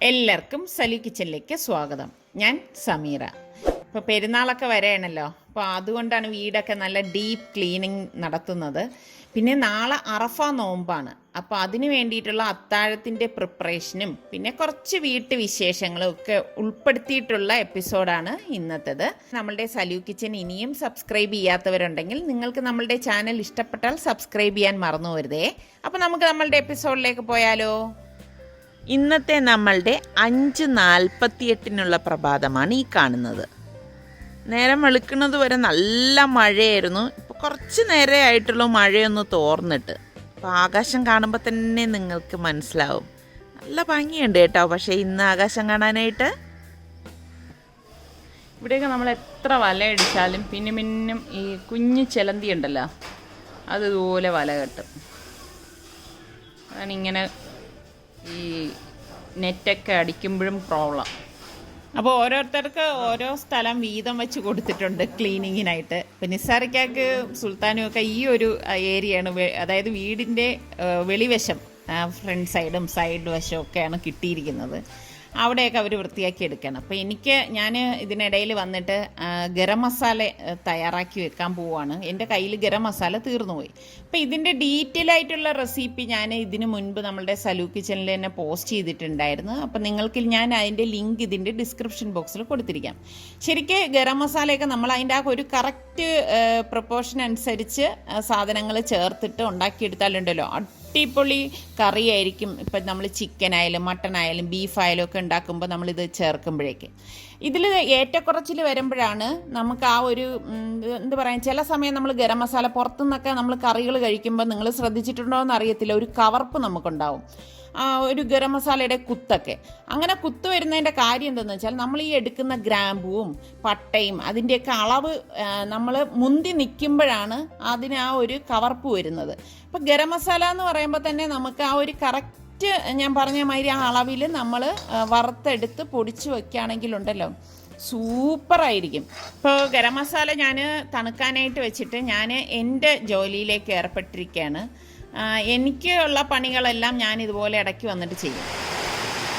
എല്ലാവർക്കും സലു കിച്ചനിലേക്ക് സ്വാഗതം. ഞാൻ സമീറ. ഇപ്പോൾ പെരുന്നാളൊക്കെ വരെയാണല്ലോ, അപ്പോൾ അതുകൊണ്ടാണ് വീടൊക്കെ നല്ല ഡീപ്പ് ക്ലീനിങ് നടത്തുന്നത്. പിന്നെ നാളെ അറഫ നോമ്പാണ്. അപ്പോൾ അതിന് വേണ്ടിയിട്ടുള്ള അത്താഴത്തിൻ്റെ പ്രിപ്പറേഷനും പിന്നെ കുറച്ച് വീട്ടു വിശേഷങ്ങളും ഒക്കെ ഉൾപ്പെടുത്തിയിട്ടുള്ള എപ്പിസോഡാണ് ഇന്നത്തേത്. നമ്മളുടെ സലു കിച്ചൻ ഇനിയും സബ്സ്ക്രൈബ് ചെയ്യാത്തവരുണ്ടെങ്കിൽ നിങ്ങൾക്ക് നമ്മളുടെ ചാനൽ ഇഷ്ടപ്പെട്ടാൽ സബ്സ്ക്രൈബ് ചെയ്യാൻ മറന്നു വരുതേ. അപ്പോൾ നമുക്ക് നമ്മളുടെ എപ്പിസോഡിലേക്ക് പോയാലോ. ഇന്നത്തെ നമ്മളുടെ 5:48 പ്രഭാതമാണ് ഈ കാണുന്നത്. നേരം വെളുക്കുന്നത് വരെ നല്ല മഴയായിരുന്നു. ഇപ്പോൾ കുറച്ച് നേരമേ ആയിട്ടുള്ളൂ മഴയൊന്ന് തോർന്നിട്ട്. അപ്പോൾ ആകാശം കാണുമ്പോൾ തന്നെ നിങ്ങൾക്ക് മനസ്സിലാവും നല്ല ഭംഗിയുണ്ട് കേട്ടോ. പക്ഷേ ഇന്ന് ആകാശം കാണാനായിട്ട് ഇവിടെയൊക്കെ നമ്മൾ എത്ര വലയടിച്ചാലും പിന്നും ഈ കുഞ്ഞു ചിലന്തി ഉണ്ടല്ലോ, അതുപോലെ വല കെട്ടും. അതാണിങ്ങനെ ഈ നെറ്റൊക്കെ അടിക്കുമ്പോഴും പ്രോബ്ലം. അപ്പോൾ ഓരോരുത്തർക്ക് ഓരോ സ്ഥലം വീതം വെച്ച് കൊടുത്തിട്ടുണ്ട് ക്ലീനിങ്ങിനായിട്ട്. ഇപ്പം നിസ്സാറിക്കാക്ക് സുൽത്താനും ഒക്കെ ഈ ഒരു ഏരിയയാണ്, അതായത് വീടിൻ്റെ വെളിവശം, ഫ്രണ്ട് സൈഡും സൈഡ് വശവും ഒക്കെയാണ് കിട്ടിയിരിക്കുന്നത്. അവിടെയൊക്കെ അവർ വൃത്തിയാക്കി എടുക്കണം. അപ്പോൾ ഞാൻ ഇതിനിടയിൽ വന്നിട്ട് ഗരം മസാല തയ്യാറാക്കി വെക്കാൻ പോവുകയാണ്. എൻ്റെ കയ്യിൽ ഗരം മസാല തീർന്നു പോയി. അപ്പോൾ ഇതിൻ്റെ ഡീറ്റെയിൽ ആയിട്ടുള്ള റെസിപ്പി ഞാൻ ഇതിന് മുൻപ് നമ്മളുടെ സലു കിച്ചണിൽ തന്നെ പോസ്റ്റ് ചെയ്തിട്ടുണ്ടായിരുന്നു. അപ്പോൾ നിങ്ങൾക്ക് ഞാൻ അതിൻ്റെ ലിങ്ക് ഇതിൻ്റെ ഡിസ്ക്രിപ്ഷൻ ബോക്സിൽ കൊടുത്തിരിക്കാം. ശരിക്കും ഗരം മസാലയൊക്കെ നമ്മൾ അതിൻ്റെ ആ ഒരു കറക്റ്റ് പ്രൊപ്പോർഷൻ അനുസരിച്ച് സാധനങ്ങൾ ചേർത്തിട്ട് ഉണ്ടാക്കിയെടുത്താലുണ്ടല്ലോ അടിപൊളി കറിയായിരിക്കും. ഇപ്പം നമ്മൾ ചിക്കനായാലും മട്ടനായാലും ബീഫായാലും ഒക്കെ ഉണ്ടാക്കുമ്പോൾ നമ്മളിത് ചേർക്കുമ്പോഴേക്ക് ഇതിൽ ഏറ്റക്കുറച്ചിൽ വരുമ്പോഴാണ് നമുക്ക് ആ ഒരു എന്താ പറയുക, ചില സമയം നമ്മൾ ഗരം മസാല പുറത്തുനിന്നൊക്കെ നമ്മൾ കറികൾ കഴിക്കുമ്പോൾ നിങ്ങൾ ശ്രദ്ധിച്ചിട്ടുണ്ടോ എന്ന് അറിയത്തില്ല, ഒരു കവർപ്പ് നമുക്കുണ്ടാവും. ഒരു ഗരം മസാലയുടെ കുത്തൊക്കെ അങ്ങനെ കുത്ത് വരുന്നതിൻ്റെ കാര്യം എന്താണെന്ന് വെച്ചാൽ നമ്മൾ ഈ എടുക്കുന്ന ഗ്രാമ്പുവും പട്ടയും അതിൻ്റെയൊക്കെ അളവ് നമ്മൾ മുന്തി നിൽക്കുമ്പോഴാണ് അതിന് ആ ഒരു കവർപ്പ് വരുന്നത്. അപ്പോൾ ഗരം മസാല എന്ന് പറയുമ്പോൾ തന്നെ നമുക്ക് ആ ഒരു കറക്റ്റ് ഞാൻ പറഞ്ഞ മാതിരി ആ അളവിൽ നമ്മൾ വറുത്തെടുത്ത് പൊടിച്ച് വയ്ക്കുകയാണെങ്കിലുണ്ടല്ലോ സൂപ്പറായിരിക്കും. ഇപ്പോൾ ഗരം മസാല ഞാൻ തണുക്കാനായിട്ട് വെച്ചിട്ട് ഞാൻ എൻ്റെ ജോലിയിലേക്ക് ഏർപ്പെട്ടിരിക്കുകയാണ്. എനിക്കുള്ള പണികളെല്ലാം ഞാൻ ഇതുപോലെ ഇടയ്ക്ക് വന്നിട്ട് ചെയ്യും.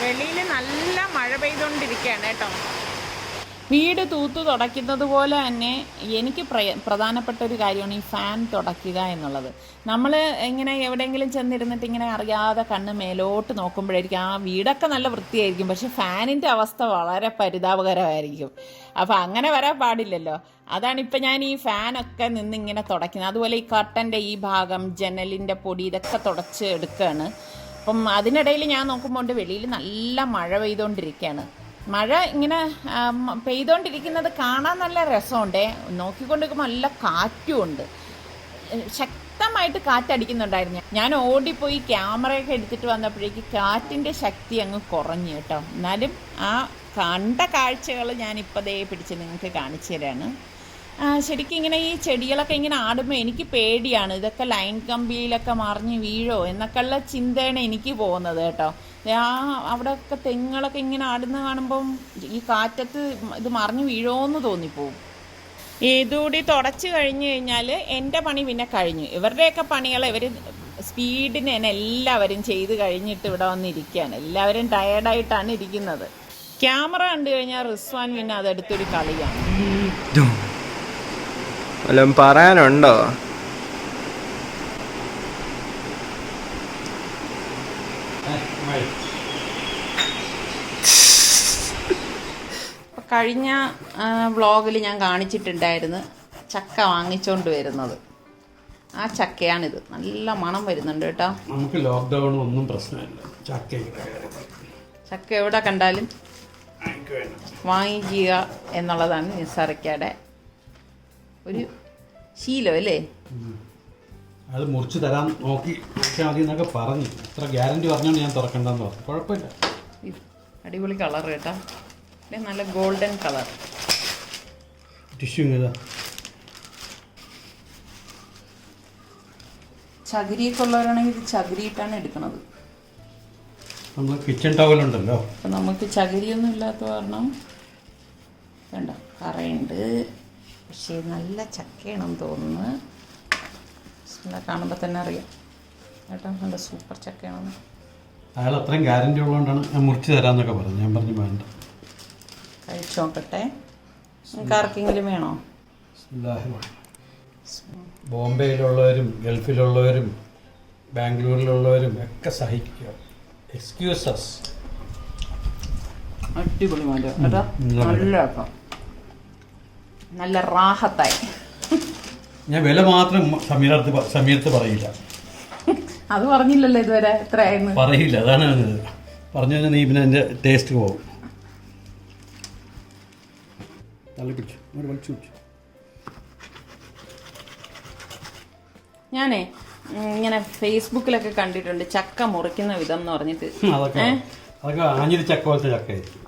വെളിയിൽ നല്ല മഴ പെയ്തുകൊണ്ടിരിക്കുകയാണ് കേട്ടോ. വീട് തൂത്ത് തുടയ്ക്കുന്നത് പോലെ തന്നെ എനിക്ക് പ്രധാനപ്പെട്ട ഒരു കാര്യമാണ് ഈ ഫാൻ തുടയ്ക്കുക എന്നുള്ളത്. നമ്മൾ ഇങ്ങനെ എവിടെയെങ്കിലും ചെന്നിരുന്നിട്ട് ഇങ്ങനെ അറിയാതെ കണ്ണ് മേലോട്ട് നോക്കുമ്പോഴായിരിക്കും ആ വീടൊക്കെ നല്ല വൃത്തിയായിരിക്കും, പക്ഷെ ഫാനിൻ്റെ അവസ്ഥ വളരെ പരിതാപകരമായിരിക്കും. അപ്പോൾ അങ്ങനെ വരാൻ പാടില്ലല്ലോ. അതാണിപ്പോൾ ഞാൻ ഈ ഫാനൊക്കെ നിന്നിങ്ങനെ തുടയ്ക്കുന്നത്. അതുപോലെ ഈ കർട്ടൻ്റെ ഈ ഭാഗം, ജനലിൻ്റെ പൊടി, ഇതൊക്കെ തുടച്ച് എടുക്കുകയാണ്. അപ്പം അതിനിടയിൽ ഞാൻ നോക്കുമ്പോൾ വെളിയിൽ നല്ല മഴ പെയ്തുകൊണ്ടിരിക്കുകയാണ്. മഴ ഇങ്ങനെ പെയ്തുകൊണ്ടിരിക്കുന്നത് കാണാൻ നല്ല രസമുണ്ടേ. നോക്കിക്കൊണ്ടിരിക്കുമ്പോൾ നല്ല കാറ്റുമുണ്ട്, ശക്തമായിട്ട് കാറ്റടിക്കുന്നുണ്ടായിരുന്നു. ഞാൻ ഓടിപ്പോയി ക്യാമറയൊക്കെ എടുത്തിട്ട് വന്നപ്പോഴേക്ക് കാറ്റിൻ്റെ ശക്തി അങ്ങ് കുറഞ്ഞു കേട്ടോ. എന്നാലും ആ കണ്ട കാഴ്ചകൾ ഞാനിപ്പോൾ ദേ പിടിച്ച് നിങ്ങൾക്ക് കാണിച്ചു തരാണ്. ശരിക്കും ഇങ്ങനെ ഈ ചെടികളൊക്കെ ഇങ്ങനെ ആടുമ്പോൾ എനിക്ക് പേടിയാണ്, ഇതൊക്കെ ലൈൻ കമ്പിയിലൊക്കെ മറിഞ്ഞ് വീഴോ എന്നൊക്കെയുള്ള ചിന്തയാണ് എനിക്ക് പോകുന്നത് കേട്ടോ. അവിടെയൊക്കെ തെങ്ങുകളൊക്കെ ഇങ്ങനെ ആടുന്ന കാണുമ്പം ഈ കാറ്റത്ത് ഇത് മറിഞ്ഞ് വീഴോന്ന് തോന്നിപ്പോവും. ഇതുകൂടി തുടച്ച് കഴിഞ്ഞ് കഴിഞ്ഞാൽ എൻ്റെ പണി പിന്നെ കഴിഞ്ഞു. ഇവരുടെയൊക്കെ പണികൾ ഇവർ സ്പീഡിന് തന്നെ എല്ലാവരും ചെയ്ത് കഴിഞ്ഞിട്ട് ഇവിടെ വന്നിരിക്കുകയാണ്. എല്ലാവരും ടയേർഡായിട്ടാണ് ഇരിക്കുന്നത്. ക്യാമറ കണ്ടു കഴിഞ്ഞാൽ റിസ്വാൻ പിന്നെ അതെടുത്തൊരു കളിയാണ്. വല്ലതും പറയാനുണ്ടോ? കഴിഞ്ഞ വ്ളോഗിൽ ഞാൻ കാണിച്ചിട്ടുണ്ടായിരുന്നു ചക്ക വാങ്ങിച്ചോണ്ട് വരുന്നത്. ആ ചക്കയാണിത്. നല്ല മണം വരുന്നുണ്ട് കേട്ടോ. നമുക്ക് ലോക്ക്ഡൗൺ ഒന്നും പ്രശ്നമില്ല. ചക്ക എവിടെ കണ്ടാലും വാങ്ങിക്കുക എന്നുള്ളതാണ് നിസ്സാറിക്കയുടെ ഒരു ശീലം അല്ലേ. അത് മുറിച്ച് തരാൻ നോക്കി മതി എന്നൊക്കെ പറഞ്ഞു. ഇത്ര ഗ്യാരണ്ടി പറഞ്ഞോണ്ട് ഞാൻ തുറക്കണ്ടെന്ന് പറഞ്ഞു. കുഴപ്പമില്ല. അടിപൊളി കളർ കേട്ടോ, നല്ല ഗോൾഡൻ കളർ. ടിഷ്യൂ ഇതാ. ചകിരിയൊക്കെ ഉള്ളവരാണെങ്കിൽ ഇത് ചകിരിയിട്ടാണ് എടുക്കുന്നത്. നമ്മൾ കിച്ചൺ ടവലുണ്ടല്ലോ, അപ്പം നമുക്ക് ചകിരിയൊന്നും ഇല്ലാത്ത കാരണം വേണ്ട കറയുണ്ട്. പക്ഷേ നല്ല ചക്കയാണെന്ന് തോന്നുന്നു. കാണുമ്പോൾ തന്നെ അറിയാം കേട്ടോ, നല്ല സൂപ്പർ ചക്കയാണെന്ന്. അയാൾ അത്രയും ഗ്യാരണ്ടി ഉള്ളതുകൊണ്ടാണ് ഞാൻ മുറിച്ച് തരാമെന്നൊക്കെ പറഞ്ഞു. ഞാൻ പറഞ്ഞു വേണ്ട. കഴിച്ചു നോക്കട്ടെ. നിങ്ങൾക്ക് ആർക്കെങ്കിലും വേണോ? ബോംബെയിലുള്ളവരും ഗൾഫിലുള്ളവരും ബാംഗ്ലൂരിലുള്ളവരും ഒക്കെ സഹിക്കുക. എക്സ്ക്യൂസസ്. അടിപൊളി മതി കേട്ടോ. നല്ല കേട്ടോ, നല്ല റാഹത്തായി. ഞാൻ വില മാത്രം സമീരത്ത് പറയില്ല. അത് പറഞ്ഞില്ലല്ലോ ഇതുവരെ എത്രയായിരുന്നു പറയില്ല. അതാണ് പറഞ്ഞു കഴിഞ്ഞാൽ നീ പിന്നെ എൻ്റെ ടേസ്റ്റ് പോകും. ഞാനേ ഇങ്ങനെ ഫേസ്ബുക്കിലൊക്കെ കണ്ടിട്ടുണ്ട് ചക്ക മുറിക്കുന്ന വിധം എന്ന് പറഞ്ഞിട്ട്. അതൊക്കെ ആഞ്ഞിലി ചക്ക പോലത്തെ ചക്കയായിരിക്കും.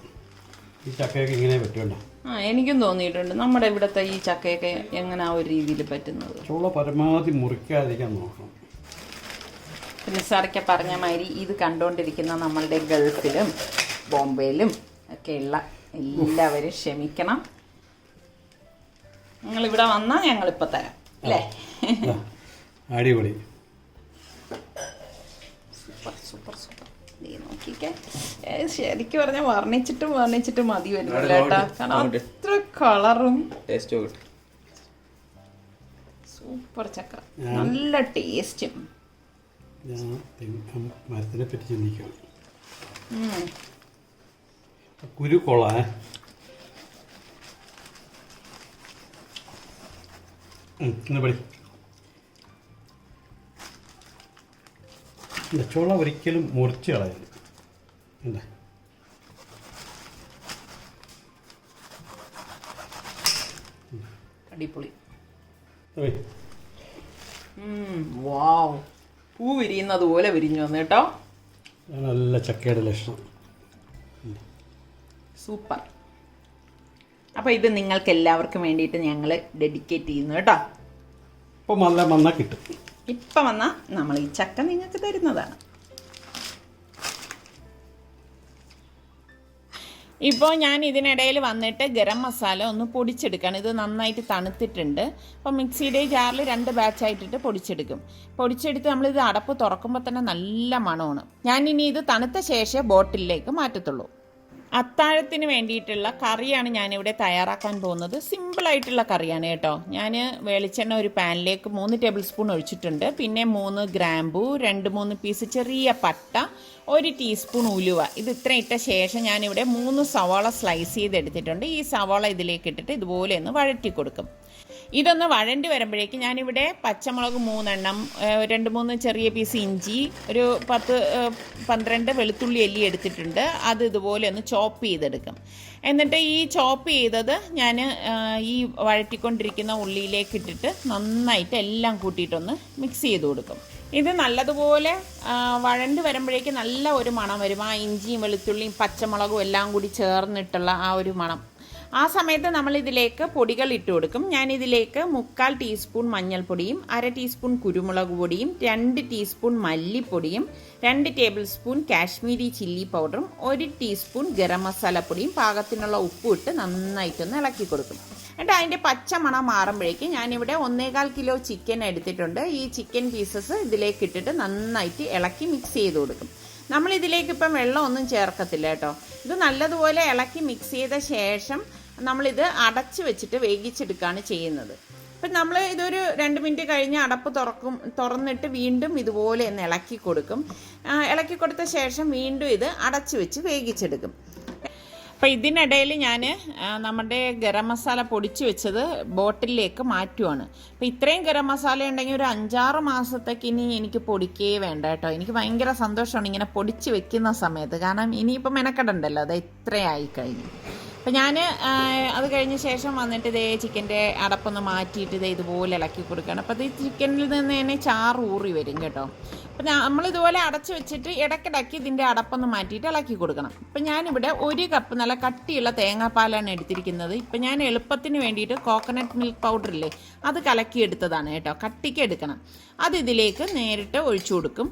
ഈ ചക്കയൊക്കെ ഇങ്ങനെ പറ്റുമല്ലോ. എനിക്കും തോന്നിയിട്ടുണ്ട് നമ്മുടെ ഇവിടുത്തെ ഈ ചക്കയൊക്കെ എങ്ങനെ ആ ഒരു രീതിയിൽ പറ്റുന്നത്. ചുള പരമാവധി മുറിക്കാതിരിക്കാൻ നോക്കണം. പിന്നെ സാറൊക്കെ പറഞ്ഞ മാതിരി ഇത് കണ്ടുകൊണ്ടിരിക്കുന്ന നമ്മളുടെ ഗൾഫിലും ബോംബെയിലും ഒക്കെയുള്ള എല്ലാവരും ക്ഷമിക്കണം. നിങ്ങളിവിടെ വന്നാൽ ഞങ്ങളിപ്പോൾ തരാം അല്ലേ? അടിപൊളി. Super super super. നോക്കിക്കേ, ശരിക്കും പറഞ്ഞാൽ വർണ്ണിച്ചിട്ട് മതി വരുന്നില്ല കേട്ടാ. കാരണം അത്ര കളറും സൂപ്പർ ചക്ക, നല്ല ടേസ്റ്റും. മരത്തിനെ പറ്റി ചിന്തിക്കണം. കുരു കൊള്ളാ. പടി ചുള ഒരിക്കലും മുറിച്ച് കളയരുത്. എന്താ അടിപൊളി. വാവ്, പൂ വിരിയുന്നത് പോലെ വിരിഞ്ഞു വന്നു കേട്ടോ. നല്ല ചക്കയുടെ ലക്ഷണം. സൂപ്പർ. അപ്പോൾ ഇത് നിങ്ങൾക്ക് എല്ലാവർക്കും വേണ്ടിയിട്ട് ഞങ്ങൾ ഡെഡിക്കേറ്റ് ചെയ്യുന്നു കേട്ടോ. ഇപ്പം വന്നാൽ കിട്ടും. ഇപ്പം വന്നാൽ നമ്മൾ ഈ ചക്ക നിങ്ങൾക്ക് തരുന്നതാണ്. ഇപ്പോൾ ഞാൻ ഇതിനിടയിൽ വന്നിട്ട് ഗരം മസാല ഒന്ന് പൊടിച്ചെടുക്കണം. ഇത് നന്നായിട്ട് തണുത്തിട്ടുണ്ട്. അപ്പോൾ മിക്സിയുടെ ജാറിൽ 2 ബാച്ചായിട്ടിട്ട് പൊടിച്ചെടുത്ത് നമ്മളിത് അടപ്പ് തുറക്കുമ്പോൾ തന്നെ നല്ല മണമാണ്. ഞാനിനി ഇത് തണുത്ത ശേഷം ബോട്ടിലേക്ക് മാറ്റത്തുള്ളൂ. അത്താഴത്തിന് വേണ്ടിയിട്ടുള്ള കറിയാണ് ഞാനിവിടെ തയ്യാറാക്കാൻ പോകുന്നത്. സിമ്പിളായിട്ടുള്ള കറിയാണ് കേട്ടോ. ഞാൻ വെളിച്ചെണ്ണ ഒരു പാനിലേക്ക് 3 ടേബിൾ സ്പൂൺ ഒഴിച്ചിട്ടുണ്ട്. പിന്നെ 3 ഗ്രാമ്പൂ, 2-3 പീസ് ചെറിയ പട്ട, 1 ടീസ്പൂൺ ഉലുവ. ഇത് ഇത്ര ഇട്ട ശേഷം ഞാനിവിടെ 3 സവാള സ്ലൈസ് ചെയ്തെടുത്തിട്ടുണ്ട്. ഈ സവാള ഇതിലേക്ക് ഇട്ടിട്ട് ഇതുപോലെ ഒന്ന് വഴറ്റി കൊടുക്കും. ഇതൊന്ന് വഴണ്ടി വരുമ്പോഴേക്കും ഞാനിവിടെ പച്ചമുളക് 3 എണ്ണം, 2-3 ചെറിയ പീസ് ഇഞ്ചി, ഒരു 10-12 വെളുത്തുള്ളി അല്ലി എടുത്തിട്ടുണ്ട്. അത് ഇതുപോലെ ഒന്ന് ചോപ്പ് ചെയ്തെടുക്കും. എന്നിട്ട് ഈ ചോപ്പ് ചെയ്തത് ഞാൻ ഈ വഴറ്റിക്കൊണ്ടിരിക്കുന്ന ഉള്ളിയിലേക്ക് ഇട്ടിട്ട് നന്നായിട്ട് എല്ലാം കൂട്ടിയിട്ടൊന്ന് മിക്സ് ചെയ്ത് കൊടുക്കും. ഇത് നല്ലതുപോലെ വഴണ്ട് വരുമ്പോഴേക്കും നല്ല ഒരു മണം വരും. ആ ഇഞ്ചിയും വെളുത്തുള്ളിയും പച്ചമുളകും എല്ലാം കൂടി ചേർന്നിട്ടുള്ള ആ ഒരു മണം. ആ സമയത്ത് നമ്മളിതിലേക്ക് പൊടികൾ ഇട്ട് കൊടുക്കും. ഞാനിതിലേക്ക് 3/4 ടീസ്പൂൺ മഞ്ഞൾപ്പൊടിയും, 1/2 ടീസ്പൂൺ കുരുമുളക് പൊടിയും, 2 ടീസ്പൂൺ മല്ലിപ്പൊടിയും, 2 ടേബിൾ സ്പൂൺ കാശ്മീരി ചില്ലി പൗഡറും, 1 ടീസ്പൂൺ ഗരം മസാലപ്പൊടിയും, പാകത്തിനുള്ള ഉപ്പും ഇട്ട് നന്നായിട്ടൊന്ന് ഇളക്കി കൊടുക്കും. എന്നിട്ട് അതിൻ്റെ പച്ച മണം മാറുമ്പോഴേക്കും ഞാനിവിടെ 1.25 കിലോ ചിക്കൻ എടുത്തിട്ടുണ്ട്. ഈ ചിക്കൻ പീസസ് ഇതിലേക്ക് ഇട്ടിട്ട് നന്നായിട്ട് ഇളക്കി മിക്സ് ചെയ്ത് കൊടുക്കും. നമ്മളിതിലേക്ക് ഇപ്പം വെള്ളമൊന്നും ചേർക്കത്തില്ല കേട്ടോ. ഇത് നല്ലതുപോലെ ഇളക്കി മിക്സ് ചെയ്ത ശേഷം നമ്മളിത് അടച്ച് വെച്ചിട്ട് വേവിച്ചെടുക്കുകയാണ് ചെയ്യുന്നത്. അപ്പം നമ്മൾ ഇതൊരു 2 മിനിറ്റ് കഴിഞ്ഞ് അടപ്പ് തുറന്നിട്ട് വീണ്ടും ഇതുപോലെ ഒന്ന് ഇളക്കി കൊടുക്കും. ഇളക്കി കൊടുത്ത ശേഷം വീണ്ടും ഇത് അടച്ച് വെച്ച് വേവിച്ചെടുക്കും. അപ്പോൾ ഇതിനിടയിൽ ഞാൻ നമ്മുടെ ഗരം മസാല പൊടിച്ച് വെച്ചത് ബോട്ടിലേക്ക് മാറ്റുവാണ്. അപ്പോൾ ഇത്രയും ഗരം മസാല ഉണ്ടെങ്കിൽ ഒരു 5-6 മാസത്തേക്ക് ഇനി എനിക്ക് പൊടിക്കേ വേണ്ട കേട്ടോ. എനിക്ക് ഭയങ്കര സന്തോഷമാണ് ഇങ്ങനെ പൊടിച്ച് വെക്കുന്ന സമയത്ത്. കാരണം ഇനിയിപ്പോൾ മെനക്കെടണ്ടല്ലോ, അത് ഇത്രയായി കഴിഞ്ഞു. അപ്പോൾ ഞാൻ അത് കഴിഞ്ഞ ശേഷം വന്നിട്ട് ഇതേ ചിക്കൻ്റെ അടപ്പൊന്ന് മാറ്റിയിട്ട് ഇതേ ഇതുപോലെ ഇളക്കി കൊടുക്കുകയാണ്. അപ്പോൾ ഇത് ചിക്കനിൽ നിന്ന് തന്നെ ചാറ് ഊറി വരും കേട്ടോ. അപ്പോൾ നമ്മളിതുപോലെ അടച്ച് വെച്ചിട്ട് ഇടയ്ക്കിടയ്ക്ക് ഇതിൻ്റെ അടപ്പൊന്ന് മാറ്റിയിട്ട് ഇളക്കി കൊടുക്കണം. ഇപ്പം ഞാനിവിടെ 1 കപ്പ് നല്ല കട്ടിയുള്ള തേങ്ങാപ്പാലാണ് എടുത്തിരിക്കുന്നത്. ഇപ്പം ഞാൻ എളുപ്പത്തിന് വേണ്ടിയിട്ട് കോക്കനട്ട് മിൽക്ക് പൗഡറില്ലേ, അത് കലക്കിയെടുത്തതാണ് കേട്ടോ. കട്ടിക്ക് എടുക്കണം. അത് ഇതിലേക്ക് നേരിട്ട് ഒഴിച്ചു കൊടുക്കും.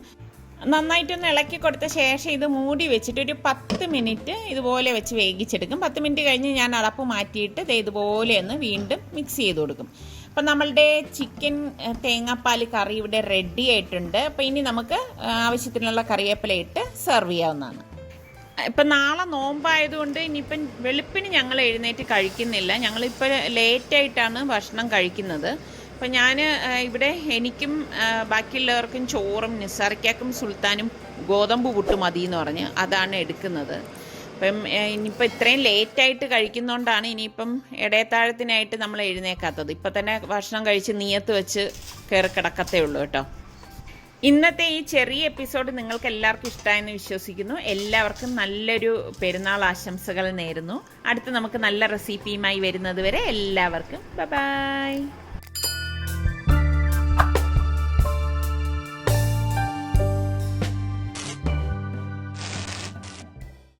നന്നായിട്ടൊന്ന് ഇളക്കി കൊടുത്ത ശേഷം ഇത് മൂടി വെച്ചിട്ട് ഒരു 10 മിനിറ്റ് ഇതുപോലെ വെച്ച് വേവിച്ചെടുക്കും. 10 മിനിറ്റ് കഴിഞ്ഞ് ഞാൻ അടപ്പ് മാറ്റിയിട്ട് ഇതുപോലെ ഒന്ന് വീണ്ടും മിക്സ് ചെയ്ത് കൊടുക്കും. അപ്പം നമ്മളുടെ ചിക്കൻ തേങ്ങാപ്പാൽ കറി ഇവിടെ റെഡി ആയിട്ടുണ്ട്. അപ്പോൾ ഇനി നമുക്ക് ആവശ്യത്തിനുള്ള കറിവേപ്പില ഇട്ട് സെർവ് ചെയ്യാവുന്നതാണ്. ഇപ്പം നാളെ നോമ്പായതുകൊണ്ട് ഇനിയിപ്പം വെളുപ്പിന് ഞങ്ങൾ എഴുന്നേറ്റ് കഴിക്കുന്നില്ല. ഞങ്ങളിപ്പോൾ ലേറ്റായിട്ടാണ് ഭക്ഷണം കഴിക്കുന്നത്. അപ്പം ഞാൻ ഇവിടെ എനിക്കും ബാക്കിയുള്ളവർക്കും ചോറും നിസാറിക്കാക്കും സുൽത്താനും ഗോതമ്പ് പുട്ട് മതി എന്ന് പറഞ്ഞ് അതാണ് എടുക്കുന്നത്. അപ്പം ഇനിയിപ്പോൾ ഇത്രയും ലേറ്റായിട്ട് കഴിക്കുന്നതുകൊണ്ടാണ് ഇനിയിപ്പം ഇടയത്താഴത്തിനായിട്ട് നമ്മൾ എഴുന്നേക്കാത്തത്. ഇപ്പം തന്നെ ഭക്ഷണം കഴിച്ച് നിയത്ത് വെച്ച് കയറി കിടക്കത്തേ ഉള്ളൂ കേട്ടോ. ഇന്നത്തെ ഈ ചെറിയ എപ്പിസോഡ് നിങ്ങൾക്ക് എല്ലാവർക്കും ഇഷ്ടമായെന്ന് വിശ്വസിക്കുന്നു. എല്ലാവർക്കും നല്ലൊരു പെരുന്നാൾ ആശംസകൾ നേരുന്നു. അടുത്ത് നമുക്ക് നല്ല റെസിപ്പിയുമായി വരുന്നത് വരെ എല്ലാവർക്കും ബൈ.